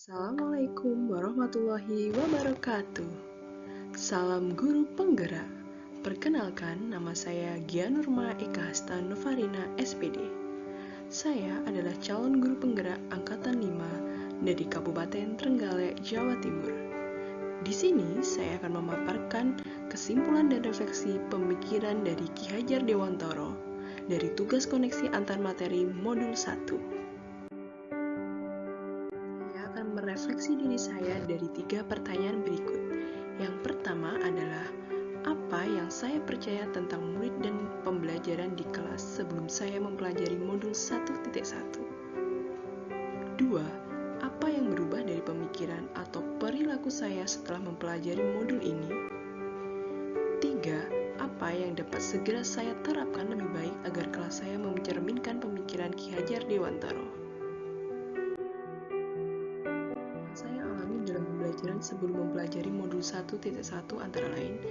Assalamualaikum warahmatullahi wabarakatuh. Salam guru penggerak. Perkenalkan, nama saya Gianurma Eka Hasta Novarina SPD. Saya adalah calon guru penggerak angkatan 5 dari Kabupaten Trenggalek, Jawa Timur. Di sini saya akan memaparkan kesimpulan dan refleksi pemikiran dari Ki Hajar Dewantara dari tugas koneksi antar materi modul 1. Merefleksi diri saya dari 3 pertanyaan berikut. Yang pertama adalah, apa yang saya percaya tentang murid dan pembelajaran di kelas sebelum saya mempelajari modul 1.1? 2. Apa yang berubah dari pemikiran atau perilaku saya setelah mempelajari modul ini? 3. Apa yang dapat segera saya terapkan lebih baik agar kelas saya mencerminkan pemikiran Ki Hajar Dewantara? Dalam pembelajaran sebelum mempelajari modul 1.1 antara lain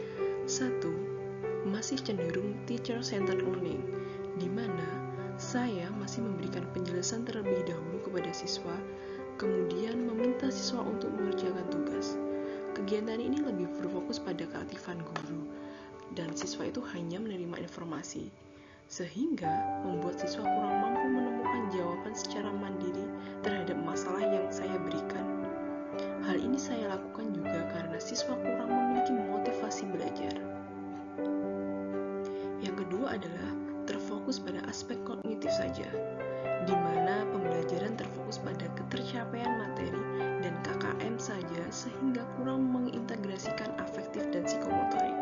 1. Masih cenderung teacher-centered learning, di mana saya masih memberikan penjelasan terlebih dahulu kepada siswa, kemudian meminta siswa untuk mengerjakan tugas. Kegiatan ini lebih berfokus pada keaktifan guru, dan siswa itu hanya menerima informasi, sehingga membuat siswa kurang mampu menemukan jawaban secara mandiri terhadap masalah yang saya berikan. Hal ini saya lakukan juga karena siswa kurang memiliki motivasi belajar. Yang kedua adalah terfokus pada aspek kognitif saja, di mana pembelajaran terfokus pada ketercapaian materi dan KKM saja sehingga kurang mengintegrasikan afektif dan psikomotorik.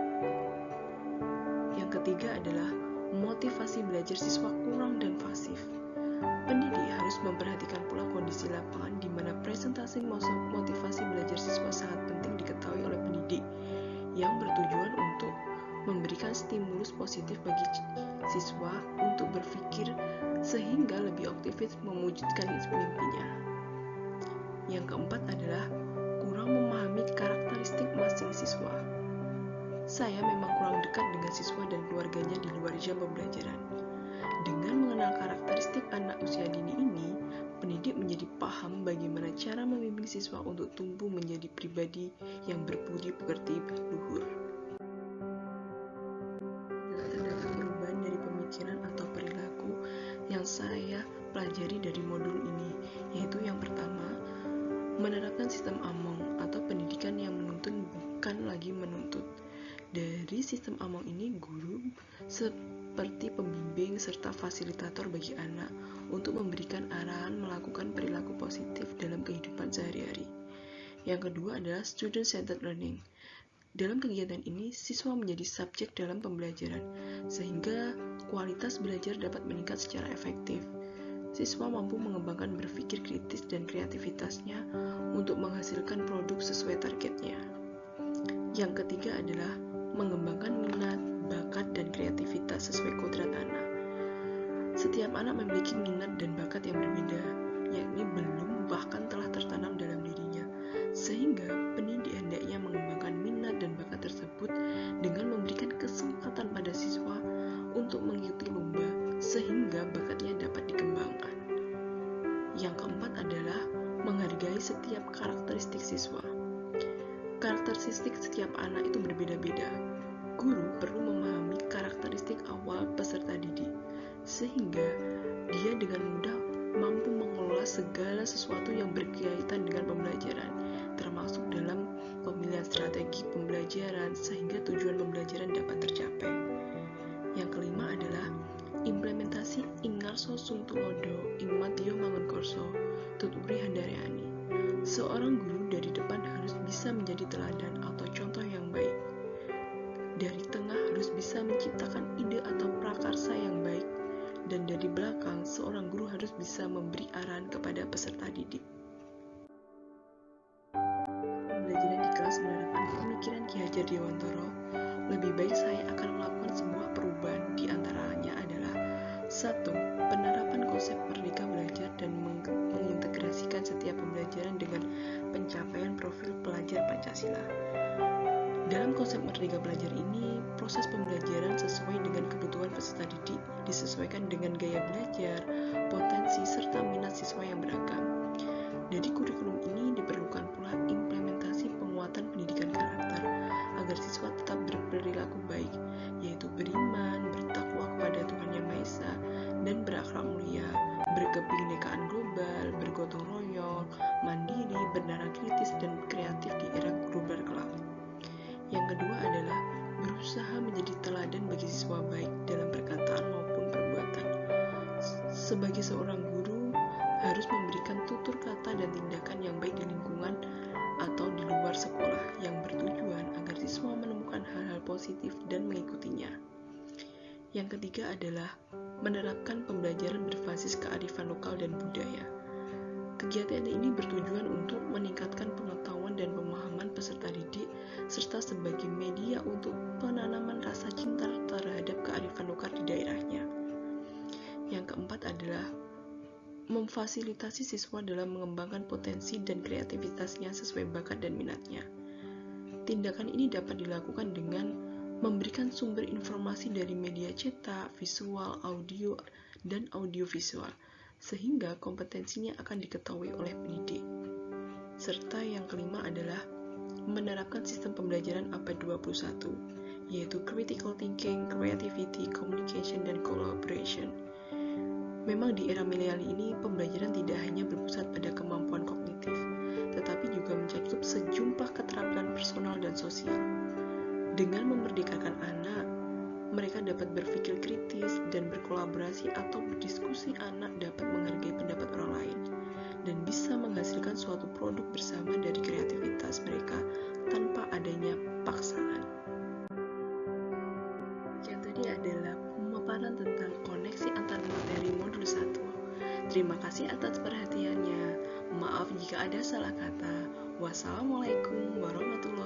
Yang ketiga adalah motivasi belajar siswa kurang dan pasif. Pendidik harus memperhatikan pula kondisi lapangan di mana presentasi motivasi belajar siswa sangat penting diketahui oleh pendidik yang bertujuan untuk memberikan stimulus positif bagi siswa untuk berpikir sehingga lebih aktif mewujudkan mimpinya. Yang keempat adalah kurang memahami karakteristik masing siswa. Saya memang kurang dekat dengan siswa dan keluarganya di luar jam pembelajaran. Dengan mengenal karakteristik anak usia dini ini, pendidik menjadi paham bagaimana cara membimbing siswa untuk tumbuh menjadi pribadi yang berbudi pekerti luhur. Terdapat perubahan dari pemikiran atau perilaku yang saya pelajari dari modul ini, yaitu yang pertama, menerapkan sistem AMONG atau pendidikan yang menuntun bukan lagi menuntut. Dari sistem AMONG ini, guru seperti pembimbing serta fasilitator bagi anak untuk memberikan arahan melakukan perilaku positif dalam kehidupan sehari-hari. Yang kedua adalah student-centered learning. Dalam kegiatan ini, siswa menjadi subjek dalam pembelajaran, sehingga kualitas belajar dapat meningkat secara efektif. Siswa mampu mengembangkan berpikir kritis dan kreativitasnya untuk menghasilkan produk sesuai targetnya. Yang ketiga adalah mengembangkan minat, bakat, dan kreativitas sesuai kodrat anak. Setiap anak memiliki minat dan bakat yang berbeda, yakni belum bahkan telah tertanam dalam dirinya, sehingga pendidik hendaknya mengembangkan minat dan bakat tersebut dengan memberikan kesempatan pada siswa untuk mengikuti lomba, sehingga bakatnya dapat dikembangkan. Yang keempat adalah menghargai setiap karakteristik siswa. Karakteristik setiap anak itu berbeda-beda. Guru perlu memahami karakteristik awal peserta didik, sehingga dia dengan mudah mampu mengelola segala sesuatu yang berkaitan dengan pembelajaran, termasuk dalam pemilihan strategi pembelajaran sehingga tujuan pembelajaran dapat tercapai. Yang kelima adalah implementasi Ingarso Suntulodo ing Madya Mangunkarsa Tuturi Handaryani. Seorang guru dari depan harus bisa menjadi teladan atau contoh yang baik. Dari tengah harus bisa menciptakan ide atau prakarsa yang baik, dan dari belakang seorang guru harus bisa memberi arahan kepada peserta didik. Pembelajaran di kelas menerapkan pemikiran Ki Hajar Dewantara, lebih baik saya akan melakukan sebuah perubahan. Di antaranya adalah 1. Penerapan konsep merdeka belajar dan mengintegrasikan setiap pembelajaran dengan pencapaian profil pelajar Pancasila. Dalam konsep merdeka belajar ini, proses pembelajaran sesuai dengan kebutuhan peserta didik, disesuaikan dengan gaya belajar, potensi, serta minat siswa yang beragam. Dari kurikulum ini sebagai seorang guru harus memberikan tutur kata dan tindakan yang baik di lingkungan atau di luar sekolah yang bertujuan agar siswa menemukan hal-hal positif dan mengikutinya. Yang ketiga adalah menerapkan pembelajaran berbasis kearifan lokal dan budaya. Kegiatan ini bertujuan untuk meningkatkan pengetahuan dan pemahaman peserta didik serta sebagai media untuk penanaman rasa cinta terhadap kearifan lokal di daerahnya. Yang keempat adalah memfasilitasi siswa dalam mengembangkan potensi dan kreativitasnya sesuai bakat dan minatnya. Tindakan ini dapat dilakukan dengan memberikan sumber informasi dari media cetak, visual, audio, dan audiovisual, sehingga kompetensinya akan diketahui oleh pendidik. Serta yang kelima adalah menerapkan sistem pembelajaran abad 21, yaitu critical thinking, creativity, communication, dan collaboration. Memang di era milenial ini, pembelajaran tidak hanya berpusat pada kemampuan kognitif, tetapi juga mencakup sejumlah keterampilan personal dan sosial. Dengan memerdekakan anak, mereka dapat berpikir kritis dan berkolaborasi atau berdiskusi. Anak dapat menghargai pendapat orang lain dan bisa menghasilkan suatu produk bersama dari kreativitas mereka tanpa adanya paksaan. Yang tadi adalah pemaparan tentang koneksi antar materi modul 1. Terima kasih atas perhatiannya. Maaf jika ada salah kata. Wassalamualaikum warahmatullahi wabarakatuh.